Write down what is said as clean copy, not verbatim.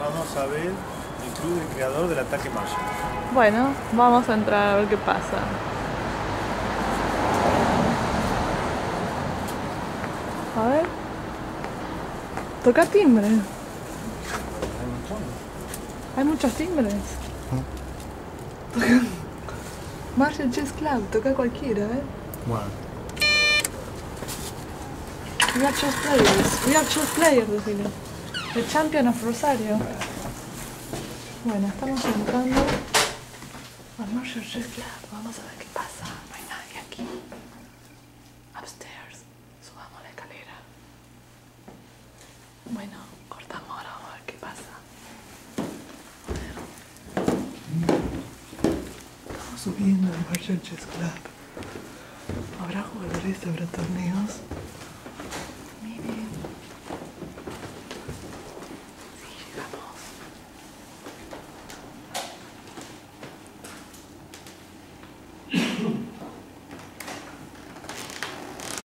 Vamos a ver el club del creador del ataque Marshall. Bueno, vamos a entrar a ver qué pasa. A ver. Toca timbre. Hay muchos timbres. Marshall Chess Club, toca cualquiera, ¿eh? Bueno. We are chess players. We are chess players, decile. The champion of Rosario. Bueno, estamos entrando al Marshall Chess Club. Vamos a ver qué pasa. No hay nadie aquí. Upstairs. Subamos la escalera. Bueno, cortamos ahora. Vamos a ver qué pasa. Estamos subiendo al Marshall Chess Club. ¿Habrá jugadores? ¿Habrá torneos?